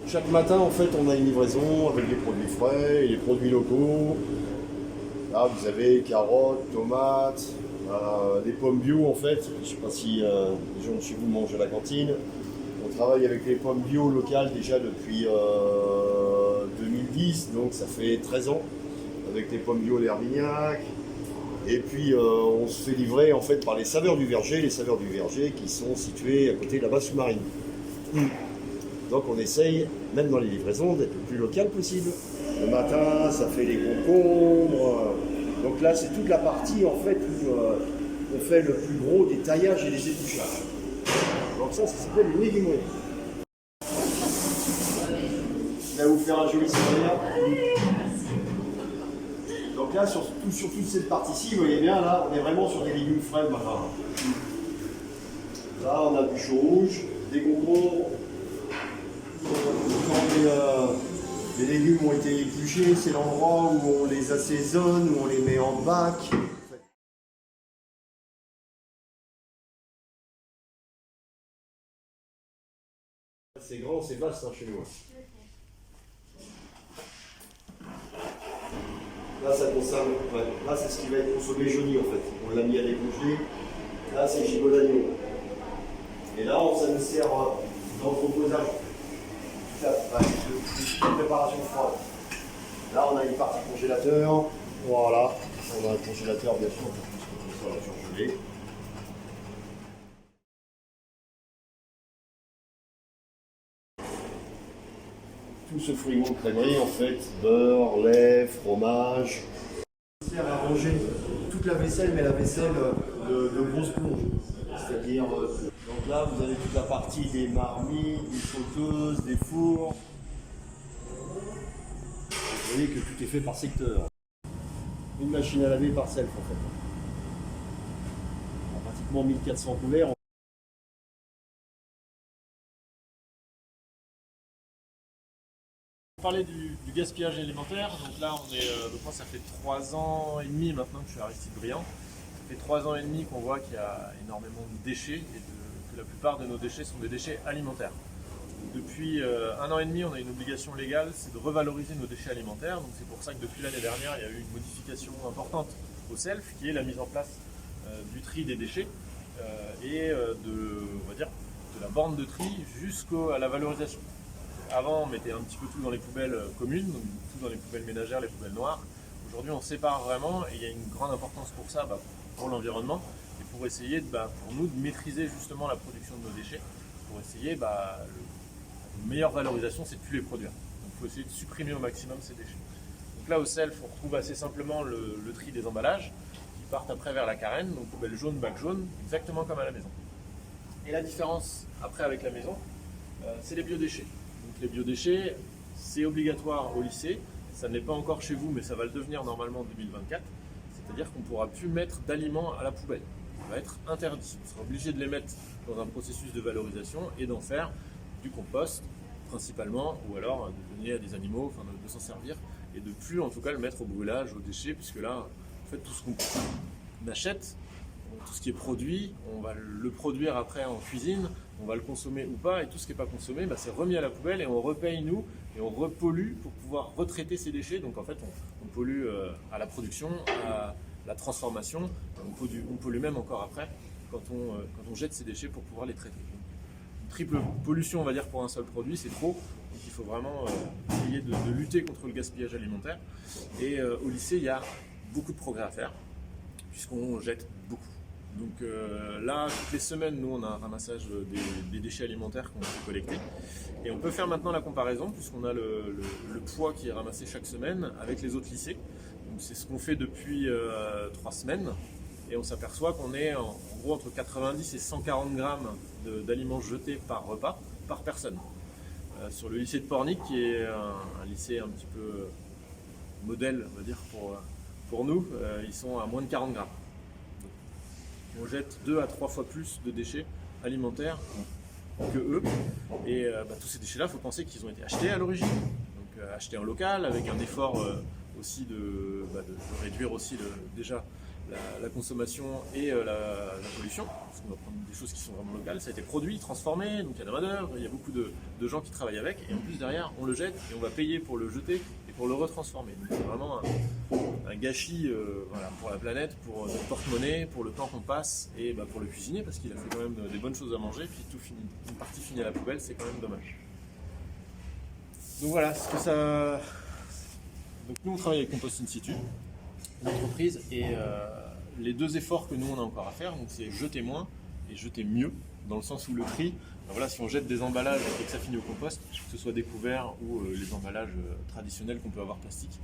Chaque matin, en fait, on a une livraison avec des produits frais et des produits locaux. Là, vous avez carottes, tomates, des pommes bio, en fait. Je ne sais pas si les gens de chez vous mangent à la cantine. On travaille avec les pommes bio locales déjà depuis 2010, donc ça fait 13 ans, avec les pommes bio d'Herbignac. Et puis on se fait livrer en fait par les Saveurs du Verger qui sont situés à côté de la base sous-marine. Donc on essaye, même dans les livraisons, d'être le plus local possible. Le matin, ça fait les concombres. Donc là, c'est toute la partie en fait où on fait le plus gros des taillages et des épluchages. Donc ça s'appelle une légumerie. Je vais vous faire un joli sourire. Donc là, sur toute cette partie-ci, vous voyez bien, là, on est vraiment sur des légumes frais le matin. Là, on a du chou rouge, des concombres. Quand les légumes ont été épluchés, c'est l'endroit où on les assaisonne, où on les met en bac. C'est grand, c'est vaste hein, chez nous. Là, ça consomme. Ouais. Là, c'est ce qui va être consommé jauni en fait. On l'a mis à décongeler. Là, c'est gigot d'agneau. Et là, ça nous sert d'entreposage. De préparation froide. Là, on a une partie congélateur. Voilà. On a un congélateur, bien sûr, pour tout ce qu'on soit surgelé. Tout ce frigo de crèmerie, en fait, beurre, lait, fromage. Ça sert à ranger toute la vaisselle, mais la vaisselle de grosse plonge. C'est-à-dire, donc là, vous avez toute la partie des marmites, des sauteuses, des fours. Vous voyez que tout est fait par secteur. Une machine à laver par self, en fait. Pratiquement 1400 couverts. Parler du gaspillage alimentaire, donc là on est, je crois que ça fait 3 ans et demi maintenant que je suis à Aristide Briand. Ça fait 3 ans et demi qu'on voit qu'il y a énormément de déchets et que la plupart de nos déchets sont des déchets alimentaires. Depuis 1 an et demi, on a une obligation légale, c'est de revaloriser nos déchets alimentaires. Donc c'est pour ça que depuis l'année dernière, il y a eu une modification importante au SELF, qui est la mise en place du tri des déchets on va dire, de la borne de tri jusqu'à la valorisation. Avant, on mettait un petit peu tout dans les poubelles communes, donc tout dans les poubelles ménagères, les poubelles noires. Aujourd'hui, on sépare vraiment et il y a une grande importance pour ça, pour l'environnement et pour essayer, pour nous, de maîtriser justement la production de nos déchets. Pour essayer, la meilleure valorisation, c'est de plus les produire. Donc, il faut essayer de supprimer au maximum ces déchets. Donc là, au SELF, on retrouve assez simplement le tri des emballages qui partent après vers la carène, donc poubelle jaune, bac jaune, exactement comme à la maison. Et la différence après avec la maison, c'est les biodéchets. Donc les biodéchets, c'est obligatoire au lycée, ça ne l'est pas encore chez vous, mais ça va le devenir normalement en 2024. C'est-à-dire qu'on ne pourra plus mettre d'aliments à la poubelle. Ça va être interdit. On sera obligé de les mettre dans un processus de valorisation et d'en faire du compost principalement, ou alors de donner à des animaux, enfin de s'en servir, et de plus en tout cas le mettre au brûlage, aux déchets, puisque là, en fait, tout ce qu'on achète, tout ce qui est produit, on va le produire après en cuisine, on va le consommer ou pas, et tout ce qui n'est pas consommé, c'est remis à la poubelle et on repaye nous, et on repollue pour pouvoir retraiter ces déchets. Donc en fait, on pollue à la production, à la transformation, on pollue même encore après quand on jette ces déchets pour pouvoir les traiter. Donc, une triple pollution, on va dire, pour un seul produit, c'est trop. Donc il faut vraiment essayer de lutter contre le gaspillage alimentaire. Et au lycée, il y a beaucoup de progrès à faire, puisqu'on jette beaucoup. Donc là, toutes les semaines, nous, on a un ramassage des déchets alimentaires qu'on a collectés. Et on peut faire maintenant la comparaison, puisqu'on a le poids qui est ramassé chaque semaine avec les autres lycées. Donc c'est ce qu'on fait depuis 3 semaines. Et on s'aperçoit qu'on est en gros entre 90 et 140 grammes d'aliments jetés par repas, par personne. Sur le lycée de Pornic, qui est un lycée un petit peu modèle, on va dire, pour nous, ils sont à moins de 40 grammes. On jette 2 à 3 fois plus de déchets alimentaires que eux. Et tous ces déchets-là, il faut penser qu'ils ont été achetés à l'origine. Donc achetés en local, avec un effort aussi de réduire aussi déjà la consommation et la pollution, parce qu'on va prendre des choses qui sont vraiment locales. Ça a été produit, transformé, donc il y a de la main-d'œuvre, il y a beaucoup de gens qui travaillent avec, et en plus derrière on le jette et on va payer pour le jeter et pour le retransformer. Donc c'est vraiment un gâchis voilà, pour la planète, pour notre porte-monnaie, pour le temps qu'on passe et pour le cuisinier, parce qu'il a fait quand même des bonnes choses à manger, puis une partie finit à la poubelle, c'est quand même dommage. Donc voilà ce que ça. Donc nous on travaille avec Compost In Situ, une entreprise, et les deux efforts que nous on a encore à faire, donc c'est jeter moins et jeter mieux, dans le sens où le tri, voilà, si on jette des emballages et que ça finit au compost, que ce soit des couverts ou les emballages traditionnels qu'on peut avoir plastiques,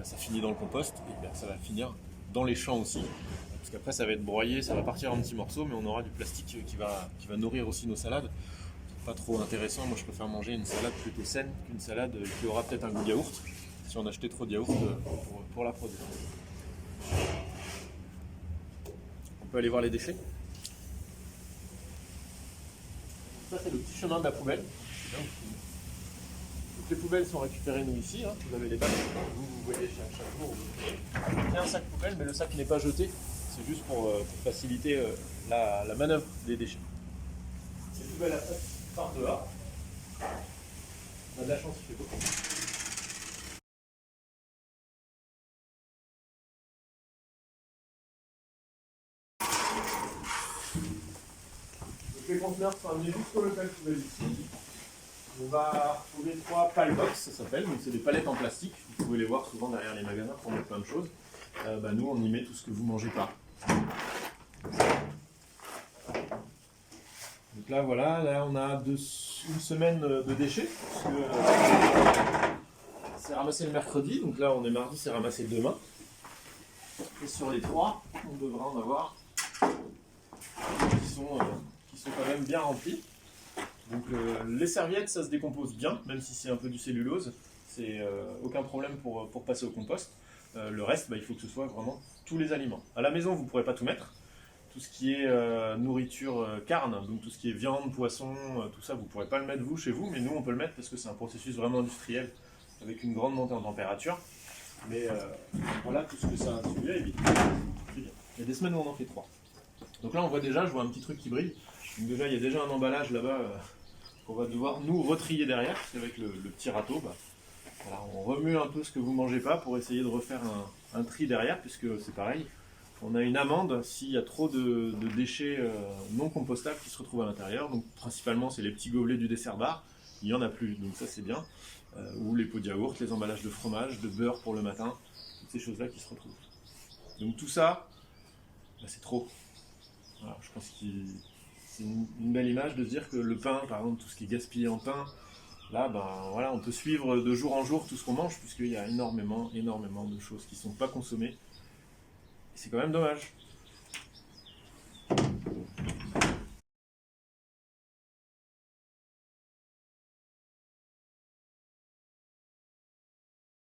ça finit dans le compost et ça va finir dans les champs aussi, parce qu'après ça va être broyé, ça va partir en petits morceaux, mais on aura du plastique qui va nourrir aussi nos salades. Pas trop intéressant, moi je préfère manger une salade plutôt saine qu'une salade qui aura peut-être un goût de yaourt, si on achetait trop de yaourt pour la produire. On peut aller voir les déchets. Ça c'est le petit chemin de la poubelle. Donc, les poubelles sont récupérées nous ici, hein. Vous avez les bacs, vous voyez chaque jour. Il y a un sac poubelle, mais le sac n'est pas jeté, c'est juste pour faciliter la manœuvre des déchets. Les poubelles après partent dehors. On a de la chance, il fait beau. Les conteneurs sont amenés jusqu'au local poubelle ici. On va trouver 3 pallbox, ça s'appelle, donc c'est des palettes en plastique. Vous pouvez les voir souvent derrière les magasins pour mettre plein de choses. Nous, on y met tout ce que vous mangez pas. Donc là, voilà, là on a une semaine de déchets, parce que c'est ramassé le mercredi, donc là on est mardi, c'est ramassé demain. Et sur les 3, on devra en avoir qui sont quand même bien remplis. Donc les serviettes, ça se décompose bien, même si c'est un peu du cellulose, c'est aucun problème pour passer au compost. Le reste, il faut que ce soit vraiment tous les aliments. À la maison, vous ne pourrez pas tout mettre. Tout ce qui est nourriture carne, donc tout ce qui est viande, poisson, tout ça, vous ne pourrez pas le mettre vous chez vous, mais nous on peut le mettre parce que c'est un processus vraiment industriel avec une grande montée en température. Mais voilà tout ce que ça celui-là évite. Il y a des semaines où on en fait 3. Donc là on voit déjà, je vois un petit truc qui brille. Donc déjà il y a déjà un emballage là-bas qu'on va devoir nous retrier derrière, parce qu'avec le petit râteau, voilà, on remue un peu ce que vous ne mangez pas pour essayer de refaire un tri derrière, puisque c'est pareil. On a une amende s'il y a trop de déchets non compostables qui se retrouvent à l'intérieur. Donc principalement c'est les petits gobelets du dessert bar, il n'y en a plus, donc ça c'est bien. Ou les pots de yaourt, les emballages de fromage, de beurre pour le matin, toutes ces choses-là qui se retrouvent. Donc tout ça, c'est trop. Voilà, je pense que c'est une belle image de se dire que le pain, par exemple, tout ce qui est gaspillé en pain, là, voilà, on peut suivre de jour en jour tout ce qu'on mange, puisqu'il y a énormément de choses qui ne sont pas consommées. Et c'est quand même dommage.